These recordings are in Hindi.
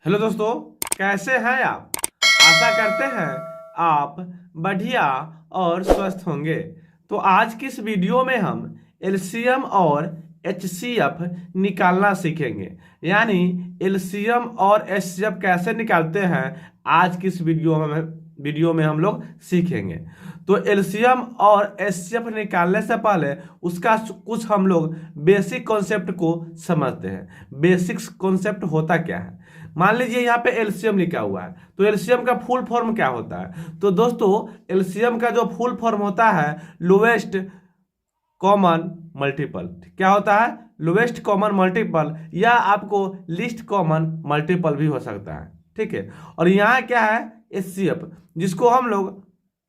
हेलो दोस्तों, कैसे हैं आप। आशा करते हैं आप बढ़िया और स्वस्थ होंगे। तो आज की इस वीडियो में हम एलसीएम और एचसीएफ निकालना सीखेंगे। यानी एलसीएम और एचसीएफ कैसे निकालते हैं आज की इस वीडियो में हम लोग सीखेंगे। तो एलसीएम और एचसीएफ निकालने से पहले उसका कुछ हम लोग बेसिक कॉन्सेप्ट को समझते हैं। बेसिक कॉन्सेप्ट होता क्या है। मान लीजिए यहाँ पे एलसीएम लिखा हुआ है, तो एलसीएम का फुल फॉर्म क्या होता है। तो दोस्तों एलसीएम का जो फुल फॉर्म होता है लोवेस्ट कॉमन मल्टीपल। क्या होता है? लोवेस्ट कॉमन मल्टीपल, या आपको लिस्ट कॉमन मल्टीपल भी हो सकता है। ठीक है। और यहाँ क्या है? एचसीएफ, जिसको हम लोग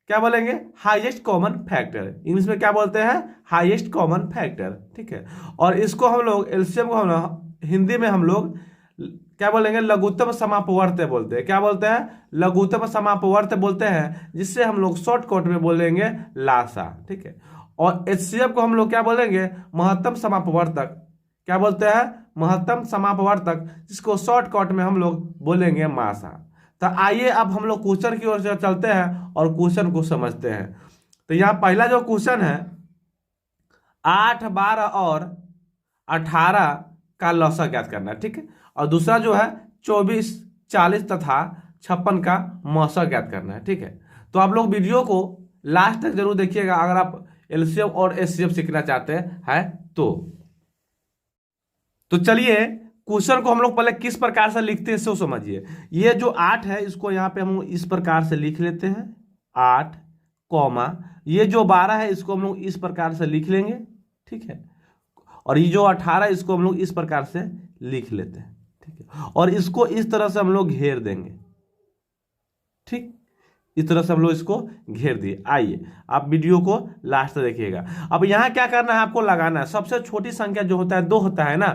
क्या बोलेंगे? Highest common factor. इंग्लिश में क्या बोलते हैं? Highest common factor. ठीक है। और इसको हम लोग एलसीएम को हम हिंदी में हम लोग क्या बोलेंगे? लघुत्तम समापवर्त बोलते हैं। क्या बोलते हैं? लघुत्तम समापवर्त बोलते हैं, जिससे हम लोग शॉर्टकट में बोलेंगे लासा। ठीक है। और एचसीएफ को हम लोग क्या बोलेंगे? महत्तम समापवर्तक। क्या बोलते हैं? महत्तम समापवर्तक, जिसको शॉर्टकट में हम लोग बोलेंगे मासा। तो आइए अब हम लोग क्वेश्चन की ओर चलते हैं और क्वेश्चन को समझते हैं। तो यहाँ पहला जो क्वेश्चन है, 8, 12 और 18 का लौसा ज्ञात करना है। ठीक है। और दूसरा जो है 24, 40 तथा 56 का मौसा ज्ञात करना है। ठीक है। तो आप लोग वीडियो को लास्ट तक जरूर देखिएगा अगर आप एलसीएम और एचसीएफ सीखना चाहते हैं तो चलिए क्वेश्चन को हम लोग पहले किस प्रकार से लिखते हैं इसको समझिए। ये जो 8 है इसको यहाँ पे हम इस प्रकार से लिख लेते हैं 8, कॉमा ये जो 12 है इसको हम लोग इस प्रकार से लिख लेंगे। ठीक है। और ये जो 18 है इसको हम लोग इस प्रकार से लिख लेते हैं। ठीक है। और इसको इस तरह से हम लोग घेर देंगे। ठीक, इस तरह से हम लोग इसको घेर दिए। आइए आप वीडियो को लास्ट तक देखिएगा। अब यहाँ क्या करना है, आपको लगाना है सबसे छोटी संख्या जो होता है 2 होता है ना,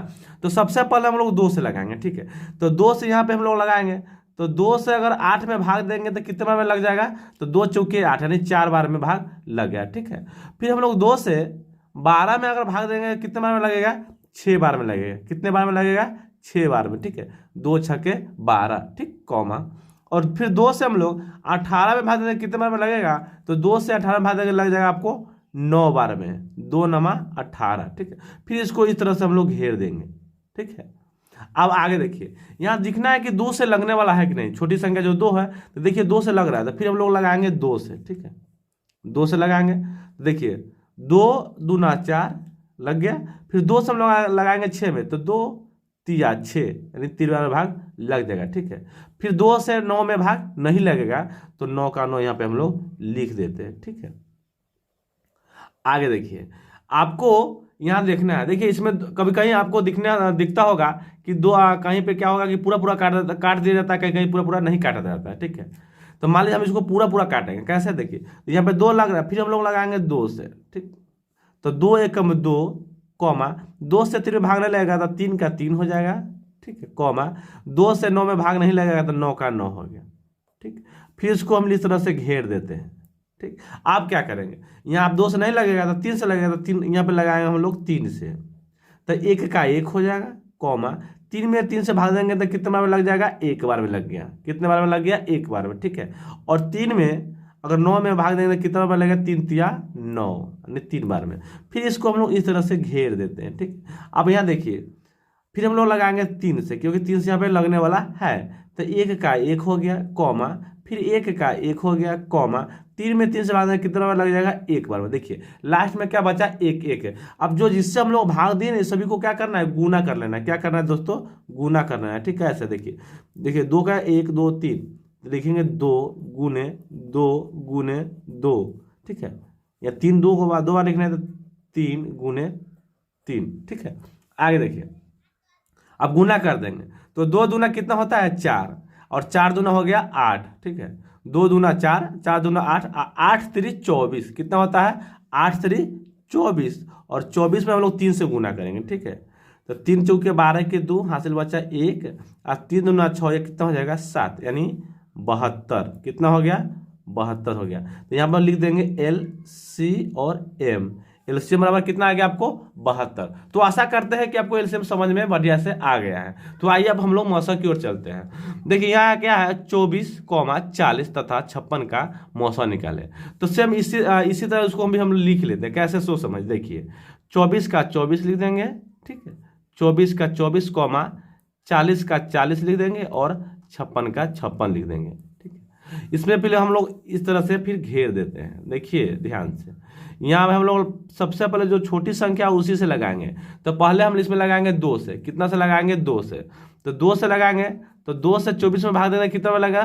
तो सबसे पहले हम लोग 2 से लगाएंगे। ठीक है। तो 2 से यहाँ पे हम लोग लगाएंगे। तो 2 से अगर 8 में भाग देंगे तो कितने बार में लग जाएगा? तो 2 चौके 8 यानी 4 बार में भाग लग गया। ठीक है। फिर हम लोग 2 से 12 में अगर भाग देंगे कितने बार में लगेगा? 6 बार में लगेगा। कितने बार में लगेगा? 6 बार में। ठीक है। 2 छके 12। ठीक, कॉमा। और फिर 2 से हम लोग 18 में भाग देंगे कितने बार में लगेगा? तो 2 से 18 में भाग देंगे लग जाएगा आपको 9 बार में। 2 नमा 18। ठीक है। फिर इसको इस तरह से हम लोग घेर देंगे। ठीक है। अब आगे देखिए, यहाँ दिखना है कि 2 से लगने वाला है कि नहीं। छोटी संख्या जो 2 है, तो देखिए 2 से लग रहा है, तो फिर हम लोग लगाएंगे 2 से। ठीक है। 2 से लगाएंगे तो देखिए 2 दूना 4 लग गया। फिर 2 से हम लोग लगाएंगे 6 में, तो 2 तिया 6 यानी 3 बार में भाग लग जाएगा। ठीक है। फिर 2 से 9 में भाग नहीं लगेगा, तो 9 का 9 यहाँ पे हम लोग लिख देते हैं। ठीक है। आगे देखिए, आपको यहाँ देखना है। देखिए इसमें कभी कहीं आपको दिखता होगा कि कहीं पे क्या होगा कि पूरा पूरा काट दिया जाता है, कहीं कहीं पूरा पूरा नहीं काटा जाता है। ठीक है। तो मान लीजिए हम इसको पूरा पूरा काटेंगे। कैसे? देखिए तो यहाँ पे 2 लग रहा है, फिर हम लोग लगाएंगे 2 से। ठीक। तो 2 एकम 2, कॉमा 2 से 3 में भाग नहीं लगेगा तो 3 का 3 हो जाएगा। ठीक है। कॉमा 2 से 9 में भाग नहीं लगेगा तो 9 का 9 हो गया। ठीक। फिर इसको हम इस तरह से घेर देते हैं। ठीक। आप क्या करेंगे, यहाँ आप 2 से नहीं लगेगा तो 3 से लगेगा, तो 3 यहाँ पे लगाएंगे हम लोग 3 से, तो 1 का 1 हो जाएगा। कॉमा 3 में 3 से भाग देंगे तो कितने बार में लग जाएगा? 1 बार में लग गया। कितने बार में लग गया? 1 बार में। ठीक है। और 3 में अगर 9 में भाग देंगे तो कितना बार लगेगा? 3 तिया 9 यानी 3 बार में। फिर इसको हम लोग इस तरह से घेर देते हैं। ठीक। अब यहाँ देखिए फिर हम लोग लगाएंगे 3 से, क्योंकि 3 से यहाँ पे लगने वाला है, तो 1 का 1 हो गया। कॉमा फिर 1 का 1 हो गया। कॉमा 3 में 3 से भाग देंगे कितना बार लग जाएगा? 1 बार में। देखिए लास्ट में क्या बचा? 1 1 है। अब जो जिससे हम लोग भाग दिए सभी को क्या करना है? गुना कर लेना है। क्या करना है दोस्तों? गुना करना है। ठीक है। ऐसे देखिए 2 का 1 2 3, लिखेंगे 2 गुने 2 गुने 2। ठीक है। या 3 2 बार 2 बार लिखना है तो 3 गुने 3। ठीक है। आगे देखिए, अब गुना कर देंगे तो 2 दूना कितना होता है? 4, और 4 दूना हो गया 8। ठीक है। 2 दूना 4, 4 दूना 8, 8 3 24 कितना होता है? 8 3 24, और 24 में हम लोग 3 से गुना करेंगे। ठीक है। तो 3 चौके 12 के 2 हासिल बचा 1, और 3 दूना 6 ये कितना हो जाएगा? 7 यानी 72। कितना हो गया? 72 हो गया। तो यहाँ पर लिख देंगे LC और M। एलसीएम बराबर कितना आ गया आपको? 72। तो आशा करते हैं कि आपको एलसीएम समझ में बढ़िया से आ गया है। तो आइए अब हम लोग मौसा की ओर चलते हैं। देखिए यहाँ क्या है 24, 40 तथा 56 का मौसा निकाले। तो सेम इसी तरह उसको हम लिख लेते हैं। कैसे सो समझ, देखिए 24 का 24 लिख देंगे, ठीक है, 24 का 24, 40 का 40 लिख देंगे और 56 का 56 लिख देंगे, ठीक है। इसमें पहले हम लोग इस तरह से फिर घेर देते हैं। देखिए ध्यान से, यहाँ पे हम लोग सबसे पहले जो छोटी संख्या उसी से लगाएंगे। तो पहले हम इसमें लगाएंगे 2 से। कितना से लगाएंगे? 2 से। तो 2 से लगाएंगे तो 2 से 24 में भाग देंगे, कितना में लगा?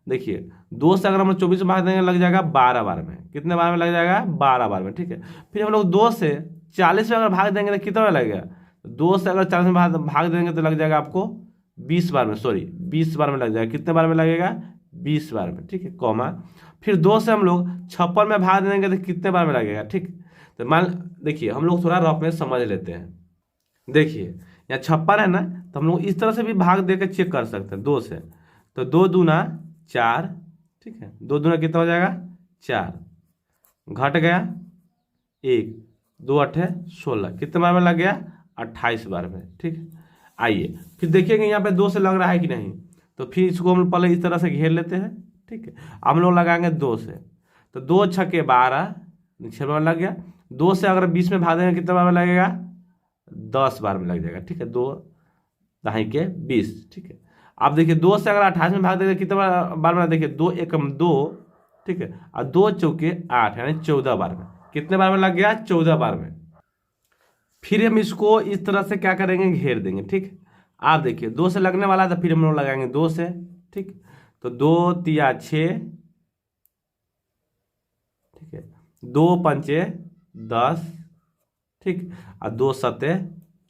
देखिए 2 से अगर हम 24 में भाग देंगे लग जाएगा 12 बार में। कितने बार में लग जाएगा? 12 बार में, ठीक है। फिर हम लोग 2 से 40 में अगर भाग देंगे तो कितना में लगेगा? 2 से अगर 40 में भाग देंगे तो लग जाएगा आपको 20 बार में, सॉरी 20 बार में लग जाएगा। कितने बार में लगेगा? 20 बार में, ठीक है, कॉमा। फिर 2 से हम लोग 56 में भाग देंगे तो कितने बार में लगेगा, ठीक। तो मान देखिए हम लोग थोड़ा रफ में समझ लेते हैं। देखिए यहाँ 56 है ना, तो हम लोग इस तरह से भी भाग देकर चेक कर सकते हैं 2 से। तो 2 दूना 4, ठीक है, 2 दूना कितना हो जाएगा? 4, घट गया 1, 2 8 16, कितने बार में लग गया? 28 बार में, ठीक है। आइए फिर देखिएगा यहाँ पे 2 से लग रहा है कि नहीं। तो फिर इसको हम पहले इस तरह से घेर लेते हैं, ठीक है। हम लोग लगाएंगे 2 से। तो 2 छक्के 12, 6 बार लग गया। 2 से अगर 20 में भाग देंगे कितने बार में लगेगा? 10 बार में लग जाएगा, ठीक है। 2 दहाई के 20, ठीक है। अब देखिए 2 से अगर 28 में भाग देंगे कितने बार में? देखिए 2 एकम 2, ठीक है, और 2 चौके 8 यानी 14 बार में। कितने बार में लग गया? 14 बार में। फिर हम इसको इस तरह से क्या करेंगे? घेर देंगे, ठीक। आप देखिए 2 से लगने वाला था, फिर हम लोग लगाएंगे 2 से, ठीक। तो 2 तिया 6, ठीक है, 2 पंचे 10, ठीक, और 2 सते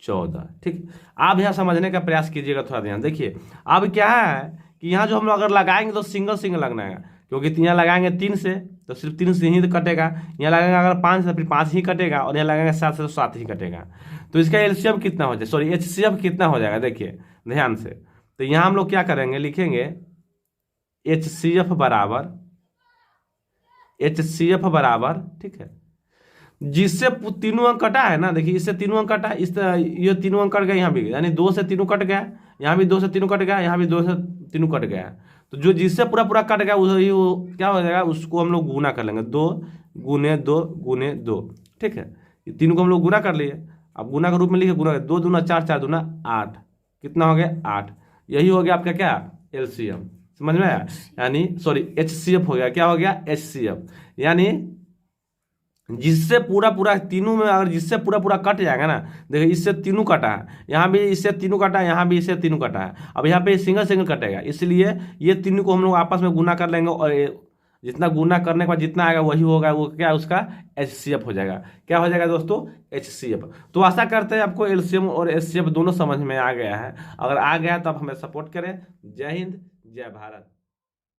14, ठीक। आप यहाँ समझने का प्रयास कीजिएगा, थोड़ा ध्यान देखिए। अब क्या है कि यहाँ जो हम लोग अगर लगाएंगे तो सिंगल सिंगल लगना है, क्योंकि यहाँ लगाएंगे 3 से तो सिर्फ 3 से ही कटेगा। यहाँ लगेगा अगर 5 से फिर 5 ही कटेगा, और यहाँ लगेगा 7 से तो 7 ही कटेगा। तो इसका एलसीएम कितना हो जाए, सॉरी एचसीएफ कितना हो जाएगा? देखिए ध्यान से। तो यहाँ हम लोग क्या करेंगे? लिखेंगे एचसीएफ बराबर, ठीक है, जिससे तीनों अंक कटा है ना। देखिए इससे तीनों अंक कटा है, ये तीनों अंक कट गया यहाँ भी, यानी 2 से 3 कट गया, यहाँ भी 2 से 3 कट गया, यहाँ भी 2 से 3 कट गया। तो जो जिससे पूरा पूरा कट गया वही वो क्या हो जाएगा? उसको हम लोग गुना कर लेंगे, 2 गुने 2 गुने 2, ठीक है। ये तीनों को हम लोग गुना कर लिए। अब गुना के रूप में लिखे, गुना 2 दूना 4, 4 दूना 8, कितना हो गया? 8। यही हो गया आपका क्या? एलसीएम। समझ में आया? यानी सॉरी एचसीएफ हो गया। क्या हो गया? एचसीएफ। यानी जिससे पूरा पूरा तीनों में अगर जिससे पूरा पूरा कट जाएगा ना। देखिए इससे तीनों कटा है, यहाँ भी इससे तीनों कटा है, यहाँ भी इससे तीनों कटा है। अब यहाँ पे सिंगल सिंगल कटेगा, इसलिए ये तीनों को हम लोग आपस में गुना कर लेंगे, और जितना गुना करने के बाद जितना आएगा वही होगा, वो क्या उसका एचसीएफ हो जाएगा। क्या हो जाएगा दोस्तों? एचसीएफ। तो आशा करते हैं आपको एलसीएम और एचसीएफ दोनों समझ में आ गया है। अगर आ गया तो आप हमें सपोर्ट करें। जय हिंद, जय भारत।